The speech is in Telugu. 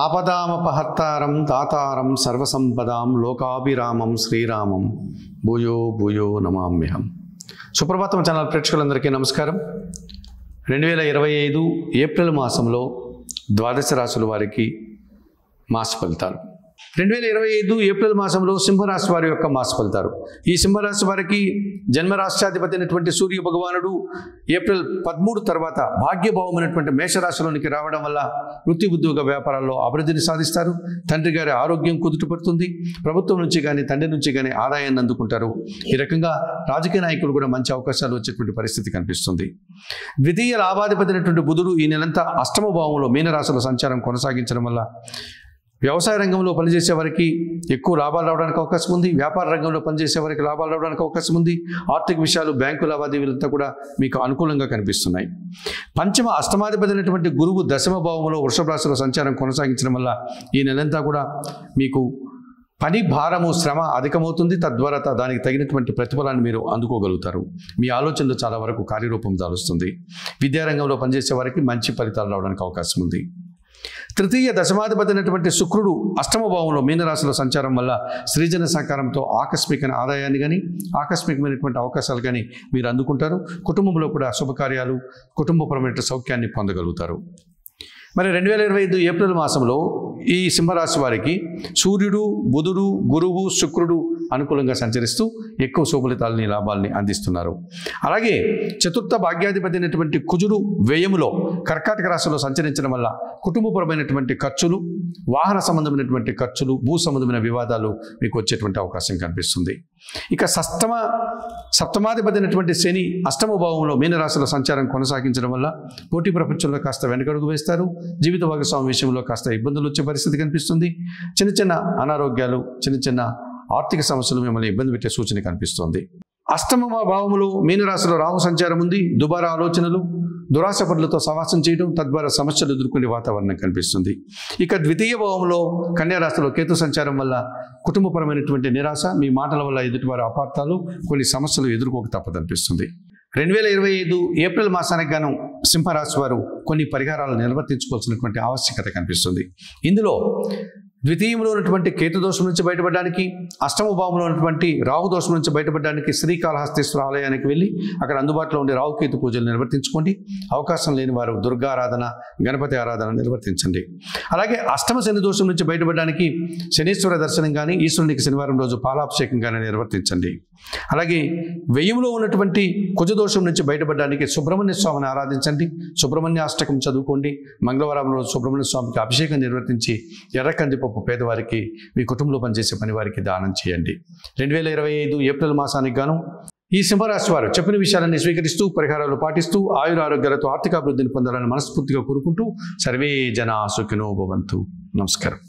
ఆపదామపహర్తారం తాతారం సర్వసంపదాం లోకాభిరామం శ్రీరామం భూయో భూయో నమామ్యహం. సుప్రభాతం ఛానల్ ప్రేక్షకులందరికీ నమస్కారం. 2025 ఏప్రిల్ మాసంలో ద్వాదశ రాశుల వారికి మాస ఫలితాలు. 2025 ఏప్రిల్ మాసంలో సింహరాశి వారి యొక్క మాస ఫలితాలు. ఈ సింహరాశి వారికి జన్మరాశ్యాధిపతి అయినటువంటి సూర్య భగవానుడు ఏప్రిల్ 13 తర్వాత భాగ్యభావమైనటువంటి మేషరాశిలోనికి రావడం వల్ల వృత్తి ఉద్యోగ వ్యాపారాల్లో అభివృద్ధిని సాధిస్తారు. తండ్రి గారి ఆరోగ్యం కుదుటపడుతుంది. ప్రభుత్వం నుంచి కానీ తండ్రి నుంచి కానీ ఆదాయాన్ని అందుకుంటారు. ఈ రకంగా రాజకీయ నాయకులు కూడా మంచి అవకాశాలు వచ్చేటువంటి పరిస్థితి కనిపిస్తుంది. ద్వితీయ లాభాధిపతి అయినటువంటి బుధుడు ఈ నెలంతా అష్టమ భావంలో మీనరాశిలో సంచారం కొనసాగించడం వల్ల వ్యవసాయ రంగంలో పనిచేసే వారికి ఎక్కువ లాభాలు రావడానికి అవకాశం ఉంది. వ్యాపార రంగంలో పనిచేసే వారికి లాభాలు రావడానికి అవకాశం ఉంది. ఆర్థిక విషయాలు, బ్యాంకు లావాదేవీలంతా కూడా మీకు అనుకూలంగా కనిపిస్తున్నాయి. పంచమ అష్టమాధిపతి అయినటువంటి గురువు దశమ భావంలో వృషభ రాశిలో సంచారం కొనసాగించడం వల్ల ఈ నెలంతా కూడా మీకు పని భారము, శ్రమ అధికమవుతుంది. తద్వారా దానికి తగినటువంటి ప్రతిఫలాన్ని మీరు అందుకోగలుగుతారు. మీ ఆలోచనలు చాలా వరకు కార్యరూపం దాలుస్తుంది. విద్యారంగంలో పనిచేసే వారికి మంచి ఫలితాలు రావడానికి అవకాశం ఉంది. తృతీయ దశమాధిపతి అయినటువంటి శుక్రుడు అష్టమ భావంలో మీనరాశిలో సంచారం వల్ల సృజన సహకారంతో ఆకస్మిక ఆదాయాన్ని కానీ ఆకస్మికమైనటువంటి అవకాశాలు కానీ మీరు అందుకుంటారు. కుటుంబంలో కూడా శుభకార్యాలు, కుటుంబపరమైన సౌఖ్యాన్ని పొందగలుగుతారు. మరి 2025 ఏప్రిల్ మాసంలో ఈ సింహరాశి వారికి సూర్యుడు, బుధుడు, గురువు, శుక్రుడు అనుకూలంగా సంచరిస్తూ ఎక్కువ శుభఫలితాలని, లాభాలని అందిస్తున్నారు. అలాగే చతుర్థ భాగ్యాధిపతి అయినటువంటి కుజుడు వ్యయములో కర్కాటక రాశిలో సంచరించడం వల్ల కుటుంబపరమైనటువంటి ఖర్చులు, వాహన సంబంధమైనటువంటి ఖర్చులు, భూ సంబంధమైన వివాదాలు మీకు వచ్చేటువంటి అవకాశం కనిపిస్తుంది. ఇక సప్తమాధిపతి అయినటువంటి శని అష్టమ భావంలో మీనరాశిలో సంచారం కొనసాగించడం వల్ల పోటీ ప్రపంచంలో కాస్త వెనకడుగు వేస్తారు. జీవిత భాగస్వామి విషయంలో కాస్త ఇబ్బందులు వచ్చే పరిస్థితి కనిపిస్తుంది. చిన్న చిన్న అనారోగ్యాలు, చిన్న చిన్న ఆర్థిక సమస్యలు మిమ్మల్ని ఇబ్బంది పెట్టే సూచన కనిపిస్తుంది. అష్టమ భావములో మీనరాశిలో రాహు సంచారం ఉంది. దుబారా ఆలోచనలు, దురాశ పనులతో సమాసం చేయడం, తద్వారా సమస్యలు ఎదుర్కొనే వాతావరణం కనిపిస్తుంది. ఇక ద్వితీయ భావంలో కన్యారాశిలో కేతు సంచారం వల్ల కుటుంబపరమైనటువంటి నిరాశ, మీ మాటల వల్ల ఎదుటివారి అపార్థాలు, కొన్ని సమస్యలు ఎదుర్కోక తప్పదనిపిస్తుంది. 2025 ఏప్రిల్ మాసానికి గాను సింహరాశి వారు కొన్ని పరిహారాలు నిర్వర్తించుకోవాల్సినటువంటి ఆవశ్యకత కనిపిస్తుంది. ఇందులో ద్వితీయంలో ఉన్నటువంటి కేతు దోషం నుంచి బయటపడడానికి, అష్టమ భావంలో ఉన్నటువంటి రాహు దోషం నుంచి బయటపడడానికి శ్రీకాళహస్తీశ్వర ఆలయానికి వెళ్ళి అక్కడ అందుబాటులో ఉండే రాహుకేతు పూజలు నిర్వర్తించుకోండి. అవకాశం లేని వారు దుర్గా ఆరాధన, గణపతి ఆరాధన నిర్వర్తించండి. అలాగే అష్టమ శని దోషం నుంచి బయటపడడానికి శనీశ్వర దర్శనం కానీ, ఈశ్వరునికి శనివారం రోజు పాలాభిషేకం కానీ నిర్వర్తించండి. అలాగే వ్యయంలో ఉన్నటువంటి కుజదోషం నుంచి బయటపడడానికి సుబ్రహ్మణ్య స్వామిని ఆరాధించండి. సుబ్రహ్మణ్య అష్టకం చదువుకోండి. మంగళవారం రోజు సుబ్రహ్మణ్య స్వామికి అభిషేకం నిర్వర్తించి ఎర్ర కందిపప్పు పేదవారికి, మీ కుటుంబంలో పనిచేసే పని వారికి దానం చేయండి. 2025 ఏప్రిల్ మాసానికి గాను ఈ సింహరాశి వారు చెప్పిన విషయాలన్నీ స్వీకరిస్తూ, పరిహారాలు పాటిస్తూ, ఆయుర ఆరోగ్యాలతో ఆర్థికాభివృద్ధిని పొందాలని మనస్ఫూర్తిగా కోరుకుంటూ సర్వే జనా సుఖినో భవంతు. నమస్కారం.